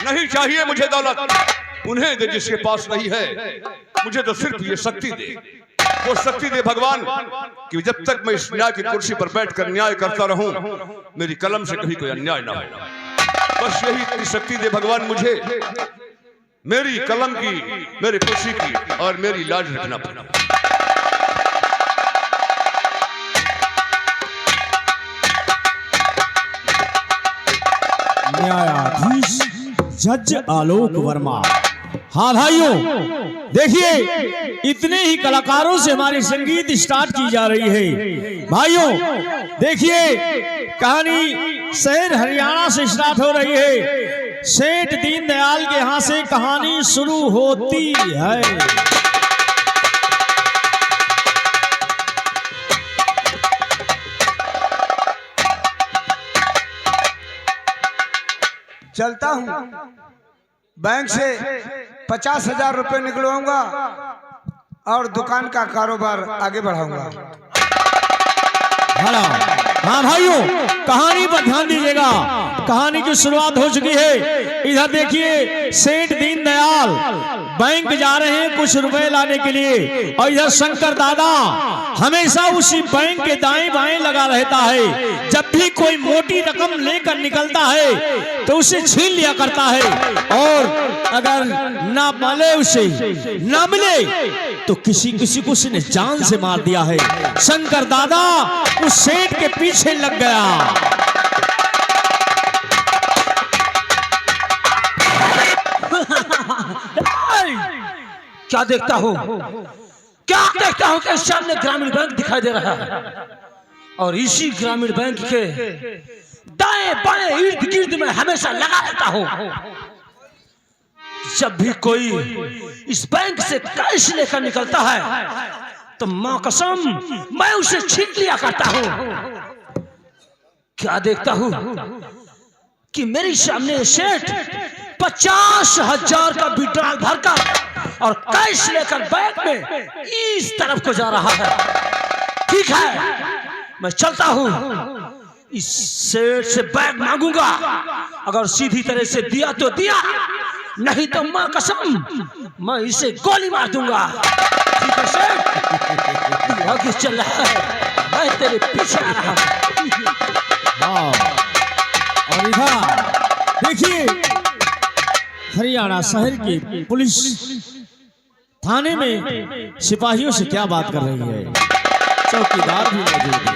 नहीं चाहिए मुझे दौलत, उन्हें दे जिसके पास नहीं है। मुझे तो सिर्फ ये शक्ति दे, वो शक्ति दे भगवान कि जब तक मैं इस न्याय की कुर्सी पर बैठकर न्याय करता रहूं, मेरी कलम से कभी कोई अन्याय ना हो। बस यही इतनी शक्ति दे भगवान मुझे, मेरी कलम की, मेरी कुर्सी की और मेरी लाज रखना पड़ा। न्यायाधीश जज आलोक वर्मा। हाँ भाइयों, देखिए इतने ही कलाकारों से हमारी संगीत स्टार्ट की जा रही है। भाइयों देखिए, कहानी शहर हरियाणा से स्टार्ट हो रही है। सेठ दीनदयाल के यहाँ से कहानी शुरू होती है। चलता हूँ, बैंक से 50,000 रुपए निकलवाऊंगा और दुकान का कारोबार आगे बढ़ाऊंगा। हाँ भाइयों, कहानी पर ध्यान दीजिएगा। कहानी की शुरुआत हो चुकी है। इधर देखिए, सेठ दीनदयाल बैंक जा रहे हैं कुछ रुपए लाने के लिए, और इधर शंकर दादा हमेशा उसी बैंक के दाएं बाएं लगा रहता है। जब भी कोई मोटी रकम लेकर निकलता है तो उसे छीन लिया करता है, और अगर ना मिले उसे ना मिले तो किसी किसी को उसने जान से मार दिया है। शंकर दादा उस सेठ के पीछे लग गया। क्या देखता हूँ, क्या देखता हूँ कि सामने ग्रामीण बैंक दिखाई दे रहा है, और इसी ग्रामीण बैंक के दाएं बाएं इर्द गिर्द में हमेशा लगा रहता हूँ। जब भी कोई इस बैंक से कैश लेकर निकलता है तो मां कसम मैं उसे छीन लिया करता हूँ। क्या देखता हूँ कि मेरे सामने सेठ 50,000 का विड्रॉल भरकर और कैश लेकर बैंक में इस तरफ को जा रहा है। ठीक है, मैं चलता हूं, इस सेठ से बैग मांगूंगा। अगर सीधी तरह से दिया तो दिया, नहीं तो मां कसम मैं इसे गोली मार दूंगा। ठीक है सेठ, आगे चल रहा है, मैं तेरे पीछे आ रहा हूं। और इधर देखिए, हरियाणा शहर की पुलिस थाने में सिपाहियों से क्या बात कर रही है। चौकीदार भी मौजूद है।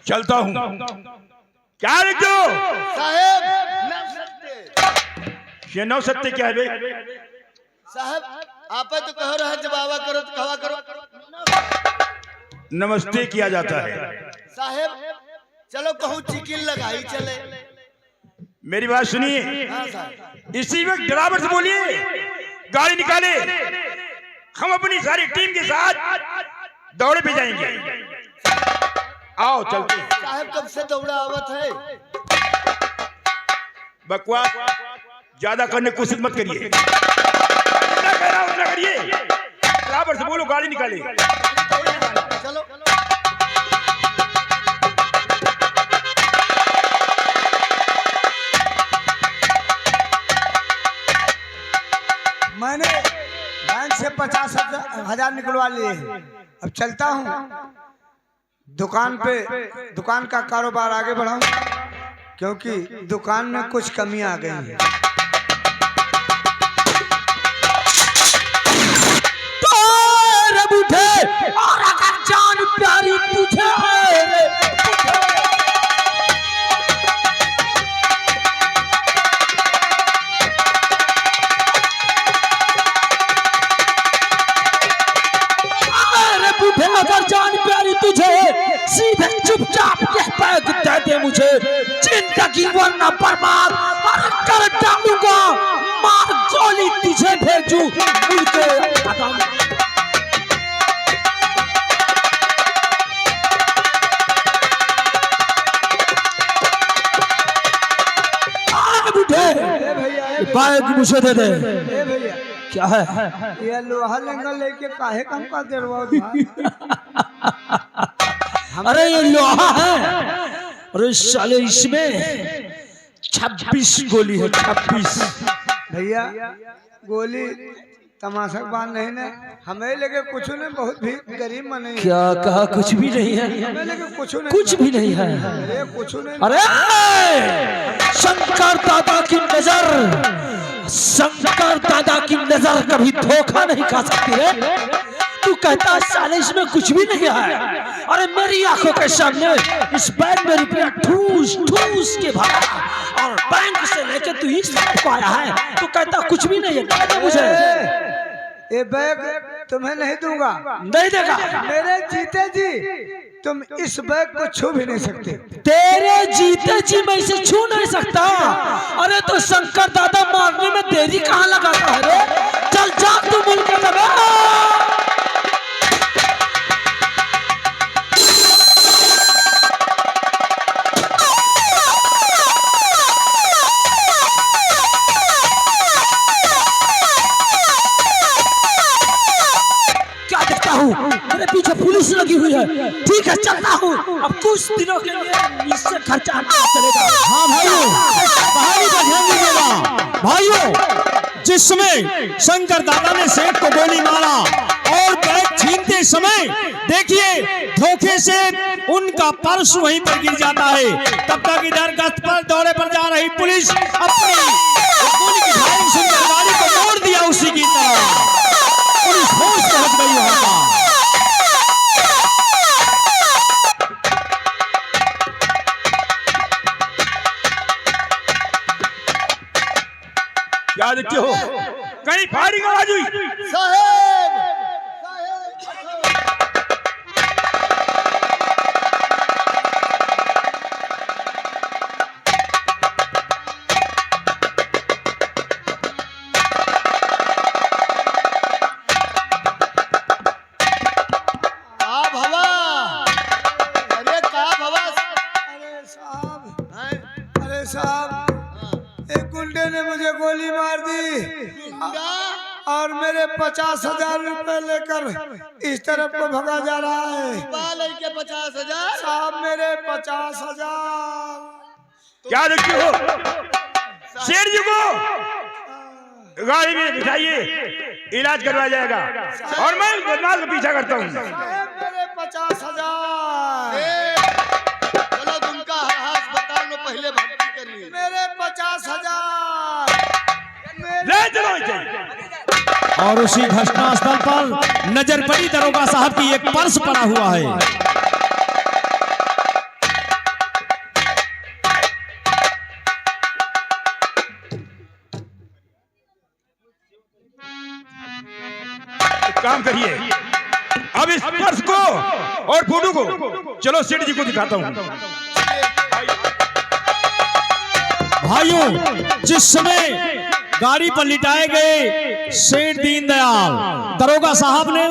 चलता हूँ। क्या लिखो साहब, ये नौ सत्य क्या है बे? साहब आप तो कहो रहा जब आवा करो तो कहा करो। नमस्ते किया जाता है। साहब चलो कहूँ चिकिन लगाई चले। मेरी बात सुनिए, इसी वक्त ड्राइवर से बोलिए गाड़ी निकाले, हम अपनी सारी टीम के साथ दौड़े पे जाएंगे। आओ चलते। साहब कब से दौड़ा आवत है? बकवास ज्यादा करने की कोशिश मत करिए। जितना कह रहा हूं उतना करिए। ड्राइवर से बोलो गाड़ी निकाले। चलो मैंने बैंक से 50,000 निकलवा लिए हैं। अब चलता हूँ दुकान का कारोबार आगे बढ़ाऊं, क्योंकि दुकान में कुछ कमी आ गई है। और अगर जान प्यारी तुझे अगर जान प्यारी तुझे, सीधे चुपचाप यह पैग दे दे मुझे। जिंदगी वरना बर्बाद और कर डालूंगा, मार गोली तुझे भेजू उनके कदम। पैग मुझे दे दे। क्या है ये लोहा लंगा लेके काहे काम का देरवा? अरे ये लोहा है, अरे साले इसमें 26 गोली है, 26। भैया गोली तमाशा के बात नहीं ना, हमें लगे कुछ नहीं, बहुत भी गरीब मने क्या कहा? कुछ भी नहीं है, हमें लगे कुछ नहीं, कुछ भी नहीं है। अरे कुछ नहीं। अरे शंकर दादा की नजर, शंकर दादा की नजर कभी धोखा नहीं खा सकती है। तू कहता साले इसमें कुछ भी नहीं है। अरे मेरी आंखों के सामने इस बैंक में रुपया ठूस ठूस के भरा और बैंक से लेके तू इस को आया है, तू कहता कुछ भी नहीं है। मुझे ये बैग तुम्हें नहीं दूंगा, नहीं देगा। मेरे जीते जी तुम इस बैग को छू भी नहीं सकते। तेरे जीते जी मैं इसे छू नहीं सकता। अरे तो शंकर दादा मारने में देरी कहाँ लगाता है रे? चल जा तू मुल्क के दबे। मेरे पीछे पुलिस लगी हुई है। ठीक है चलता हूँ, अब कुछ दिनों के लिए इससे खर्चा चलेगा। हाँ भाइयों, कहानी पर ध्यान दीजिएगा। भाइयों, जिस समय शंकर दादा ने सेठ को गोली मारा और बैग छीनते समय देखिए धोखे से उनका पर्स वहीं पर गिर जाता है। तब तक इधर गश्त पर दौरे पर जा रही पुलिस अपनी गोली की फायरिंग सुनकर गाड़ी को मोड़ दिया उसी की तरह। पुलिस होश पहुंच गई वहां पर। क्या देखते हो? कहीं फायरिंग आवाज हुई? साहेब एक गुंडे ने मुझे गोली मार दी और मेरे 50,000 रुपए लेकर इस तरफ को भगा जा रहा है। 50,000 साहब मेरे 50,000। क्या देखते हो? शेर जी को गाड़ी में बिठाइए, इलाज करवाया जाएगा और मैं बदमाश का पीछा करता हूँ। साहब मेरे 50,000। चलो तुमका अस्पताल में पहले भर्ती करिए। मेरे 50,000। ले चलो इसे। और उसी घटना स्थल पर नजर पड़ी दरोगा साहब की एक पर्स पड़ा हुआ है। काम करिए, अब इस पर्स को और फोटो को चलो सेठ जी को दिखाता हूँ। भाइयों, जिस समय गाड़ी पर लिटाए गए सेठ दीनदयाल, दरोगा साहब ने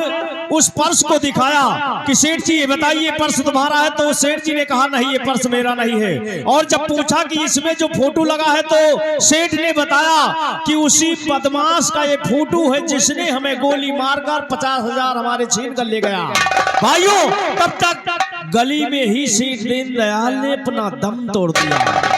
उस पर्स को दिखाया कि सेठ जी ये बताइए पर्स तुम्हारा है? तो सेठ जी ने कहा नहीं ये पर्स मेरा नहीं है। और जब पूछा कि इसमें जो फोटो लगा है तो सेठ ने बताया कि उसी बदमाश का ये फोटो है जिसने हमें गोली मारकर 50,000 हमारे छीन कर ले गया। भाइयों, तब तक गली में ही सेठ दीनदयाल ने अपना दम तोड़ दिया।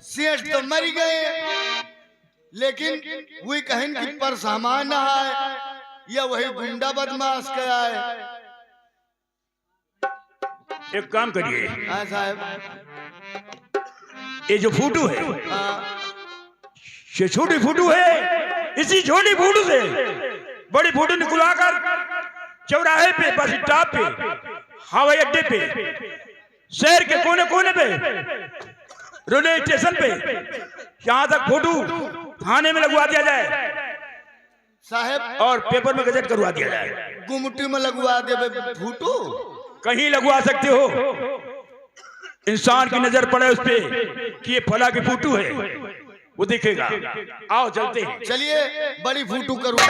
सेठ तो मर गए, लेकिन वही कहन की पर सामान है या वही गुंडा बदमाश का है। एक काम करिए, हाँ साहब, ये जो फोटो है हाँ, ये छोटी फोटो है। इसी छोटी फोटो से बड़ी फोटो निकलवाकर चौराहे पे, बस स्टॉप पे, हवाई अड्डे पे, शहर के कोने कोने पे, रेलवे स्टेशन पे, यहाँ तक फोटो थाने में लगवा दिया जाए साहब, और पेपर में गजट करवा दिया जाए। गुमटी में लगवा दे फूटू। कहीं लगवा सकते हो, इंसान की नजर पड़े उस पे कि ये फला की फोटो है, वो दिखेगा। आओ चलते हैं। चलिए बड़ी फूटू करवा।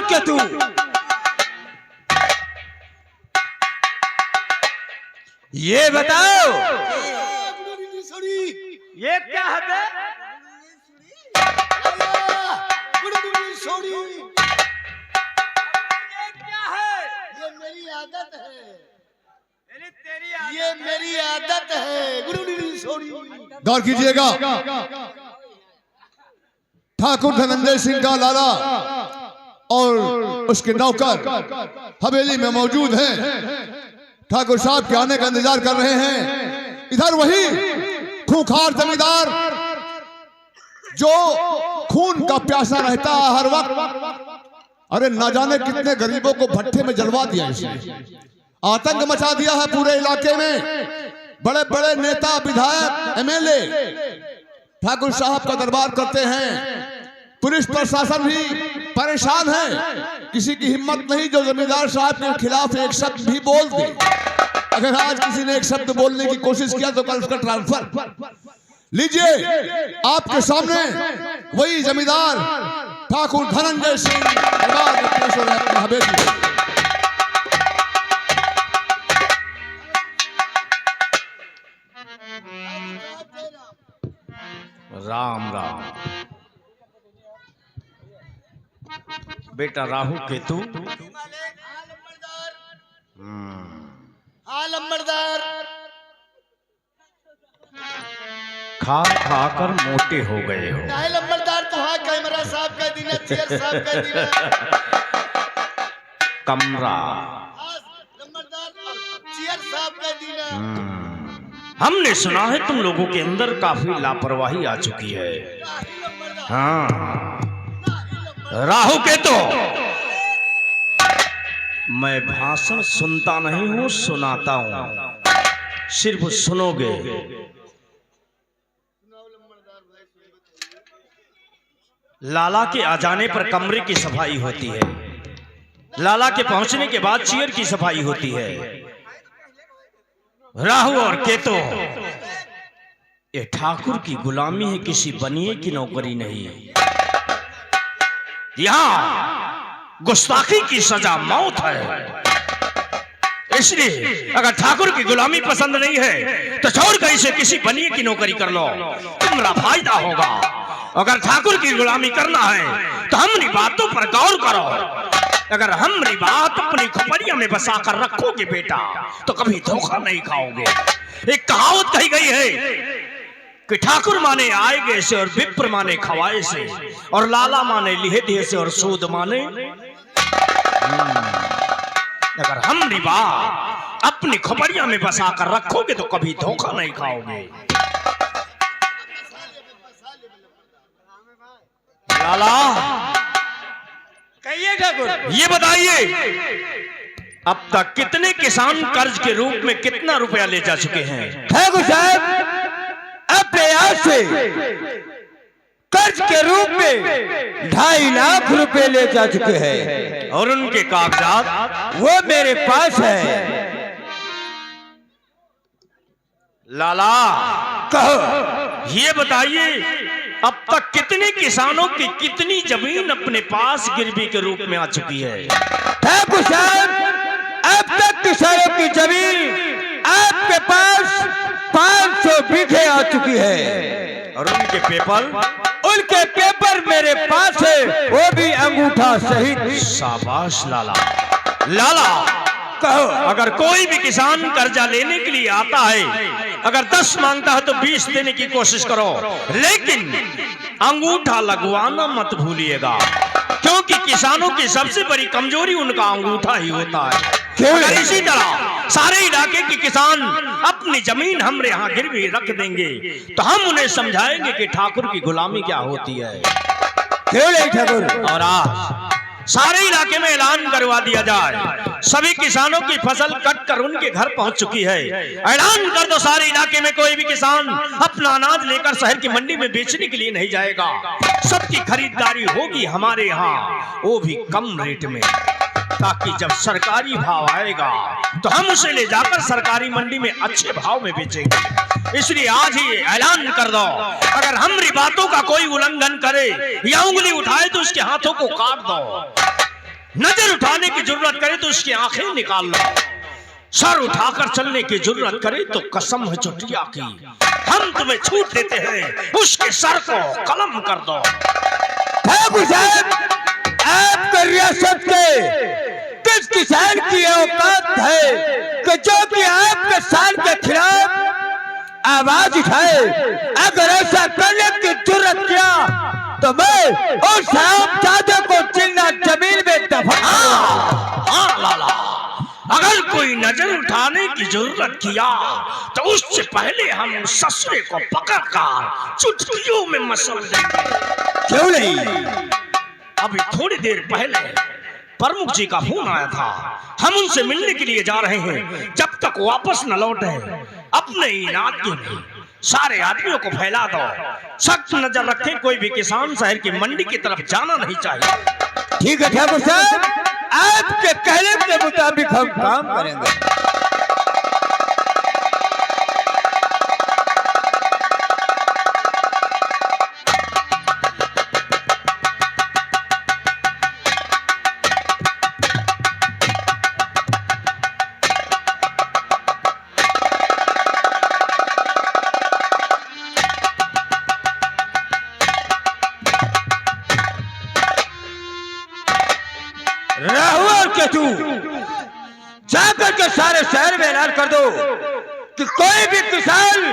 क्या तू ये बताओ सॉरी ये क्या है बे? सॉरी ये मेरी आदत है, ये मेरी आदत है। गुरु सॉरी। गौर कीजिएगा, ठाकुर धनंजय सिंह का लाला और उसके नौकर हवेली में मौजूद हैं। ठाकुर साहब के आने का इंतजार कर रहे हैं। इधर वही खूंखार जमींदार जो खून का प्यासा रहता है हर वक्त। अरे ना जाने कितने गरीबों को भट्ठे में जलवा दिया इसने, आतंक मचा दिया है पूरे इलाके में। बड़े बड़े नेता, विधायक, एमएलए ठाकुर साहब का दरबार करते हैं। पुलिस प्रशासन भी परेशान है, किसी की हिम्मत नहीं जो जमींदार साहब के खिलाफ एक शब्द भी बोल दे। अगर आज किसी ने एक शब्द बोलने की कोशिश किया तो कल उसका ट्रांसफर। लीजिए आपके सामने वही जमींदार ठाकुर धनंजय सिंह दरबार में पेश हो रहे हैं अपनी हवेली में। राम राम बेटा राहु केतु। हाँ लंबरदार, खा खा कर मोटे हो गए हो। नहीं लंबरदार तो हाँ, कैमरा साहब का दिन है, चेयर साहब का दिन है। कमरा हाँ, लंबरदार चेयर साहब का दिन है। हमने सुना है तुम लोगों के अंदर काफी लापरवाही आ चुकी है। हाँ राहु केतु, मैं भाषण सुनता नहीं हूं, सुनाता हूं, सिर्फ सुनोगे। लाला के आ जाने पर कमरे की सफाई होती है, लाला के पहुंचने के बाद चेयर की सफाई होती है। राहु और केतु, ये ठाकुर की गुलामी है, किसी बनिए की नौकरी नहीं। यहां गुस्ताखी की सजा मौत है। इसलिए अगर ठाकुर की गुलामी पसंद नहीं है तो छोड़ कर इसे किसी बनिए की नौकरी कर लो, तुम्हारा फायदा होगा। अगर ठाकुर की गुलामी करना है तो हमारी बातों पर गौर करो। अगर हमारी बात अपनी खोपड़िया में बसा कर रखोगे बेटा तो कभी धोखा नहीं खाओगे। एक कहावत कही गई है कि ठाकुर माने आए गए से और विप्र माने खवाए से, और लाला माने लिहे दिए से और सूद माने। अगर हमारी बात अपनी खोपड़िया में बसा कर रखोगे तो कभी धोखा नहीं खाओगे। लाला कहिए ठाकुर। ये बताइए अब तक कितने किसान कर्ज के रूप में कितना रुपया ले जा चुके हैं? ठाकुर साहब अपने यहाँ से कर्ज के रूप में 2.5 लाख रुपए ले जा चुके हैं, और उनके कागजात वो मेरे पास है। लाला कहो। ये बताइए अब तक कितने किसानों की कितनी जमीन अपने पास गिरवी के रूप में आ चुकी है? ठाकुर साहब अब तक किसानों की जमीन आपके पास 500 बीघे आ चुकी है, और उनके पेपर मेरे पास है, वो भी अंगूठा सहित। शाबाश लाला। लाला कहो। अगर कोई भी किसान कर्जा लेने के लिए आता है, अगर 10 मांगता है तो 20 देने की कोशिश करो, लेकिन अंगूठा लगवाना मत भूलिएगा, क्योंकि किसानों की सबसे बड़ी कमजोरी उनका अंगूठा ही होता है। अगर इसी तरह सारे इलाके के किसान अपनी जमीन हमरे यहाँ गिरवी रख देंगे तो हम उन्हें समझाएंगे कि ठाकुर की गुलामी क्या होती है। क्यों नहीं ठाकुर? और आज सारे इलाके में ऐलान करवा दिया जाए, सभी किसानों की फसल कट कर उनके घर पहुंच चुकी है। ऐलान कर दो सारे इलाके में कोई भी किसान अपना अनाज लेकर शहर की मंडी में बेचने के लिए नहीं जाएगा। सबकी खरीदारी होगी हमारे यहाँ, वो भी कम रेट में, ताकि जब सरकारी भाव आएगा तो हम उसे ले जाकर सरकारी मंडी में अच्छे भाव में बेचेंगे। इसलिए आज ही ऐलान कर दो, अगर हमारी बातों का कोई उल्लंघन करे या उंगली उठाए तो उसके हाथों को काट दो, नजर उठाने की जरूरत करे तो उसकी आंखें निकाल लो। सर उठाकर चलने की जरूरत करे तो कसम है चुटिया की, हम तुम्हें छूट देते हैं, उसके सर को कलम कर दो। ठाकुर साहब, आपका रियासत के किस किसान की औकात है कि जो कि आपके साल के खिलाफ आवाज उठाए? अगर ऐसा करने की जरूरत किया तो मैं और साहबजादे को चिन्ना जमीन में दफन। हाँ लाला, अगर कोई नजर उठाने की जरूरत किया तो उससे पहले हम ससुरे को पकड़कर चुटकियों में मसल देंगे। क्यों नहीं? अभी थोड़ी देर पहले प्रमुख जी का फोन आया था, हम उनसे मिलने के लिए जा रहे हैं। जब तक वापस न लौटे अपने इनादगियों में सारे आदमियों को फैला दो। सख्त नजर रखें, कोई भी किसान शहर की मंडी की तरफ जाना नहीं चाहिए। ठीक है ठाकुर साहब, आपके कहने के मुताबिक हम काम करेंगे। तू जाकर के सारे शहर में ऐलान कर दो कि कोई भी किसान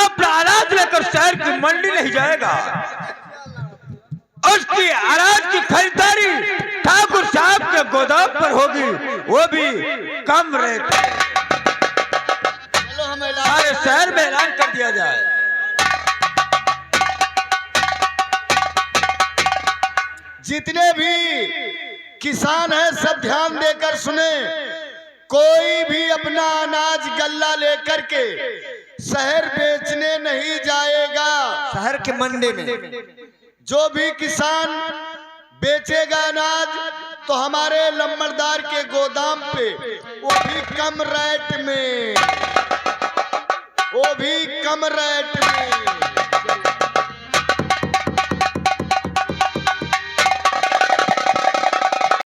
अपना अनाज लेकर शहर की मंडी नहीं जाएगा। उसकी अनाज की खरीदारी ठाकुर साहब के गोदाम पर होगी, वो भी कम रेट। चलो हम सारे शहर में ऐलान कर दिया जाए। जितने भी किसान हैं सब ध्यान देकर सुने। कोई भी अपना अनाज गल्ला लेकर के शहर बेचने नहीं जाएगा। शहर के मंडी में जो भी किसान बेचेगा अनाज तो हमारे लंबरदार के गोदाम पे, वो भी कम रेट में, वो भी कम रेट में।